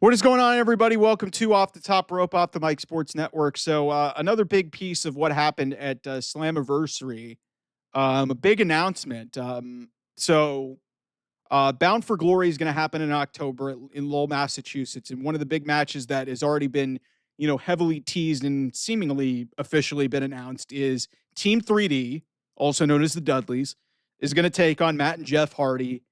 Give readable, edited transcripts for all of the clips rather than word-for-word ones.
What is going on, everybody? Welcome to Off the Top Rope, Off the Mic Sports Network. So another big piece of what happened at Slammiversary, a big announcement. Bound for Glory is going to happen in October in Lowell, Massachusetts. And one of the big matches that has already been, heavily teased and seemingly officially been announced is Team 3D, also known as the Dudleys, is going to take on Matt and Jeff Hardy,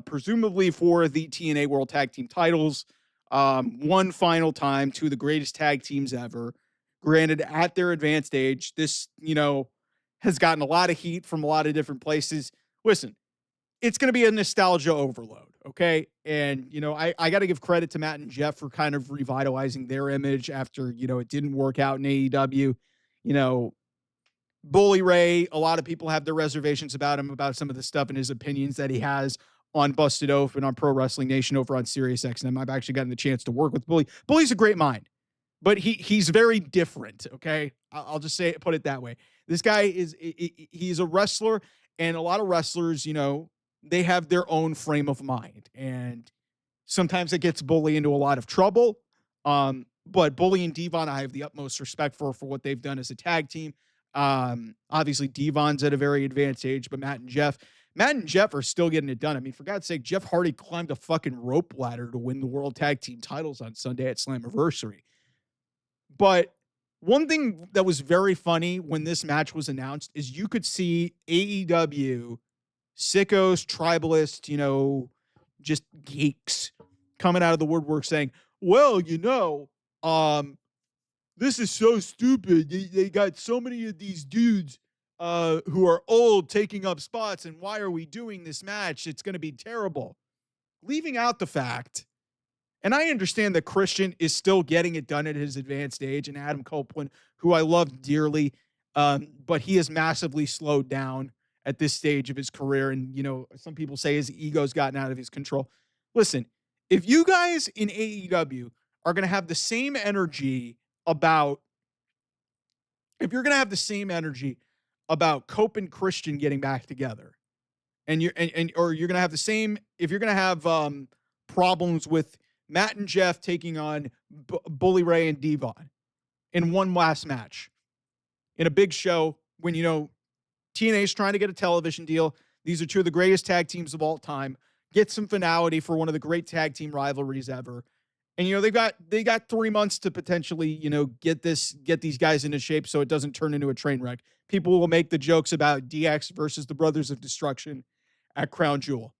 presumably for the TNA World Tag Team titles. One final time, to the greatest tag teams ever. Granted, at their advanced age, this, has gotten a lot of heat from a lot of different places. Listen, it's going to be a nostalgia overload, okay? And, I got to give credit to Matt and Jeff for kind of revitalizing their image after, it didn't work out in AEW. Bully Ray, a lot of people have their reservations about him, about some of the stuff and his opinions that he has on Busted Oath and on Pro Wrestling Nation over on SiriusXM. I've actually gotten the chance to work with Bully. Bully's a great mind, but he's very different, okay? I'll just put it that way. This guy he's a wrestler, and a lot of wrestlers, they have their own frame of mind, and sometimes it gets Bully into a lot of trouble. But Bully and Devon, I have the utmost respect for what they've done as a tag team. Obviously Devon's at a very advanced age, but Matt and Jeff are still getting it done. I mean, for God's sake, Jeff Hardy climbed a fucking rope ladder to win the World Tag Team titles on Sunday at Slammiversary. But one thing that was very funny when this match was announced is you could see AEW, Sickos, Tribalist, just geeks coming out of the woodwork saying, well, this is so stupid. They got so many of these dudes who are old taking up spots, and why are we doing this match? It's going to be terrible. Leaving out the fact, and I understand that Christian is still getting it done at his advanced age, and Adam Copeland, who I love dearly, but he has massively slowed down at this stage of his career, and, some people say his ego's gotten out of his control. Listen, if you guys in AEW are going to have the same energy about Cope and Christian getting back together, and you're going to have the same, if you're going to have problems with Matt and Jeff taking on Bully Ray and Devon in one last match in a big show when, TNA is trying to get a television deal. These are two of the greatest tag teams of all time. Get some finality for one of the great tag team rivalries ever. And, they got 3 months to potentially, get these guys into shape so it doesn't turn into a train wreck. People will make the jokes about DX versus the Brothers of Destruction at Crown Jewel.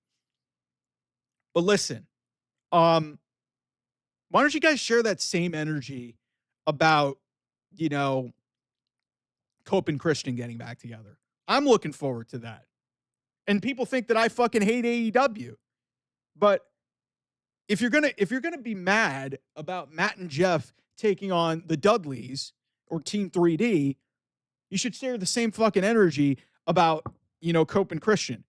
But listen, why don't you guys share that same energy about, Cope and Christian getting back together? I'm looking forward to that. And people think that I fucking hate AEW. But if you're gonna be mad about Matt and Jeff taking on the Dudleys or Team 3D, you should share the same fucking energy about, Cope and Christian.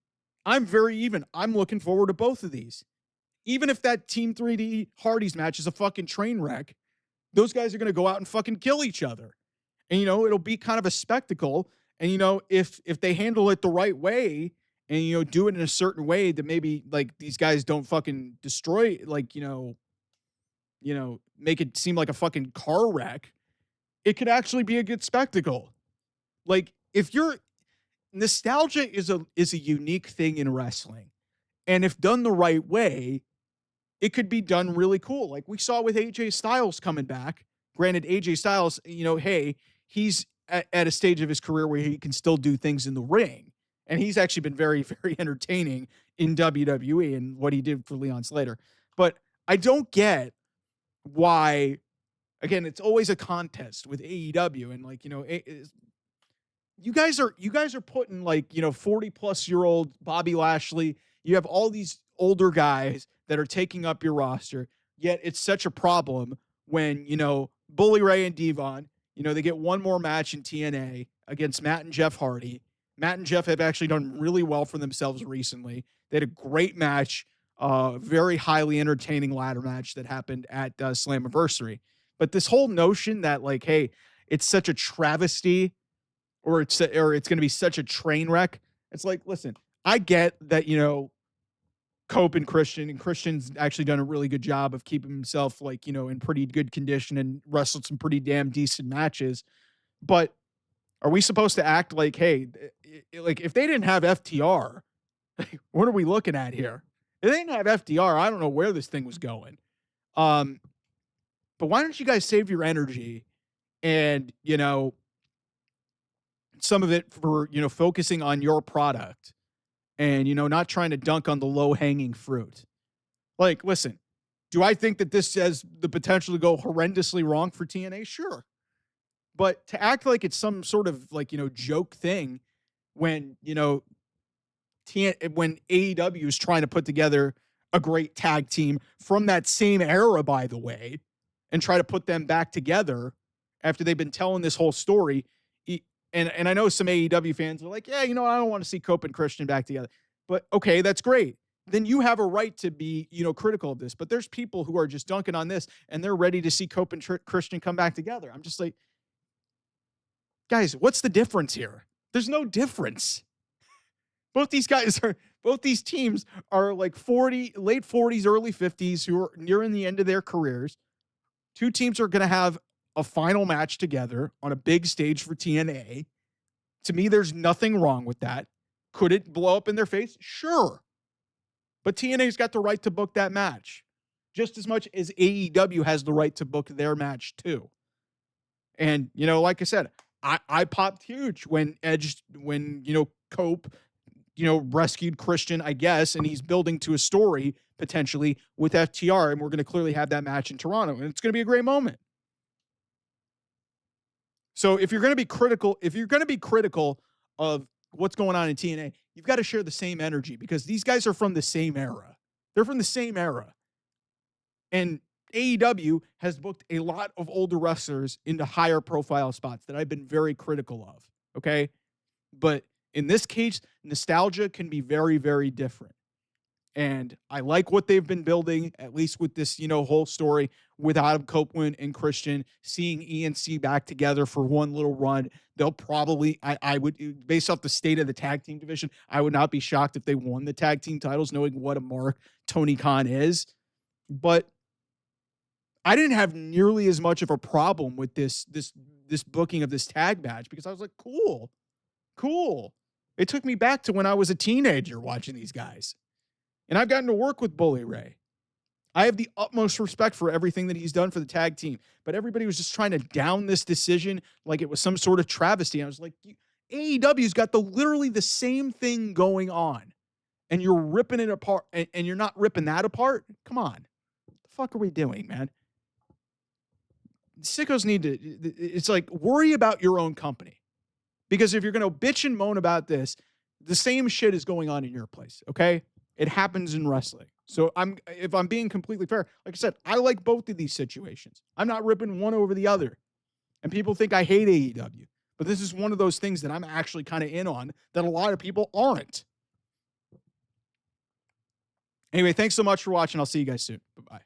I'm very even. I'm looking forward to both of these. Even if that Team 3D Hardy's match is a fucking train wreck, those guys are gonna go out and fucking kill each other. And, it'll be kind of a spectacle. And, if they handle it the right way and, do it in a certain way that maybe like these guys don't fucking destroy, like, make it seem like a fucking car wreck, it could actually be a good spectacle. Like, if you're, nostalgia is a unique thing in wrestling. And if done the right way, it could be done really cool. Like we saw with AJ Styles coming back. Granted, AJ Styles, hey, he's at a stage of his career where he can still do things in the ring. And he's actually been very, very entertaining in WWE and what he did for Leon Slater. But I don't get why, again, it's always a contest with AEW. And like, you guys are putting like, 40 plus year old Bobby Lashley. You have all these older guys that are taking up your roster. Yet it's such a problem when, Bully Ray and Devon, they get one more match in TNA against Matt and Jeff Hardy. Matt and Jeff have actually done really well for themselves recently. They had a great match, very highly entertaining ladder match that happened at Slammiversary. But this whole notion that like, hey, it's such a travesty or it's going to be such a train wreck. It's like, listen, I get that, Cope and Christian, and Christian's actually done a really good job of keeping himself, like, you know, in pretty good condition and wrestled some pretty damn decent matches. But are we supposed to act like, hey, like if they didn't have FTR, what are we looking at here? If they didn't have FTR, I don't know where this thing was going. Um, but why don't you guys save your energy and, you know, some of it for, you know, focusing on your product and, you know, not trying to dunk on the low hanging fruit. Like, listen, do I think that this has the potential to go horrendously wrong for TNA? Sure. But to act like it's some sort of, like, you know, joke thing when, you know, when AEW is trying to put together a great tag team from that same era, by the way, and try to put them back together after they've been telling this whole story. And I know some AEW fans are like, yeah, you know, I don't want to see Cope and Christian back together. But okay, that's great. Then you have a right to be, you know, critical of this. But there's people who are just dunking on this and they're ready to see Cope and Christian come back together. I'm just like, guys, what's the difference here? There's no difference. Both these teams are like 40, late 40s, early 50s, who are nearing the end of their careers. Two teams are going to have a final match together on a big stage for TNA. To me, there's nothing wrong with that. Could it blow up in their face? Sure. But TNA's got the right to book that match just as much as AEW has the right to book their match too. And, you know, like I said, I popped huge when you know, Cope, you know, rescued Christian, I guess, and he's building to a story potentially with FTR, and we're going to clearly have that match in Toronto, and it's going to be a great moment. So if you're going to be critical of what's going on in TNA, you've got to share the same energy because these guys are from the same era. They're from the same era. And AEW has booked a lot of older wrestlers into higher profile spots that I've been very critical of. Okay. But in this case, nostalgia can be very, very different. And I like what they've been building, at least with this, you know, whole story with Adam Copeland and Christian, seeing ENC back together for one little run. They'll probably, I would, based off the state of the tag team division, I would not be shocked if they won the tag team titles, knowing what a mark Tony Khan is. But I didn't have nearly as much of a problem with this booking of this tag match because I was like, cool. It took me back to when I was a teenager watching these guys. And I've gotten to work with Bully Ray. I have the utmost respect for everything that he's done for the tag team. But everybody was just trying to down this decision like it was some sort of travesty. I was like, AEW's got literally the same thing going on. And you're ripping it apart. And you're not ripping that apart? Come on. What the fuck are we doing, man? Sickos need to, it's like, worry about your own company. Because if you're going to bitch and moan about this, the same shit is going on in your place, okay? It happens in wrestling. So if I'm being completely fair, like I said, I like both of these situations. I'm not ripping one over the other. And people think I hate AEW. But this is one of those things that I'm actually kind of in on that a lot of people aren't. Anyway, thanks so much for watching. I'll see you guys soon. Bye-bye.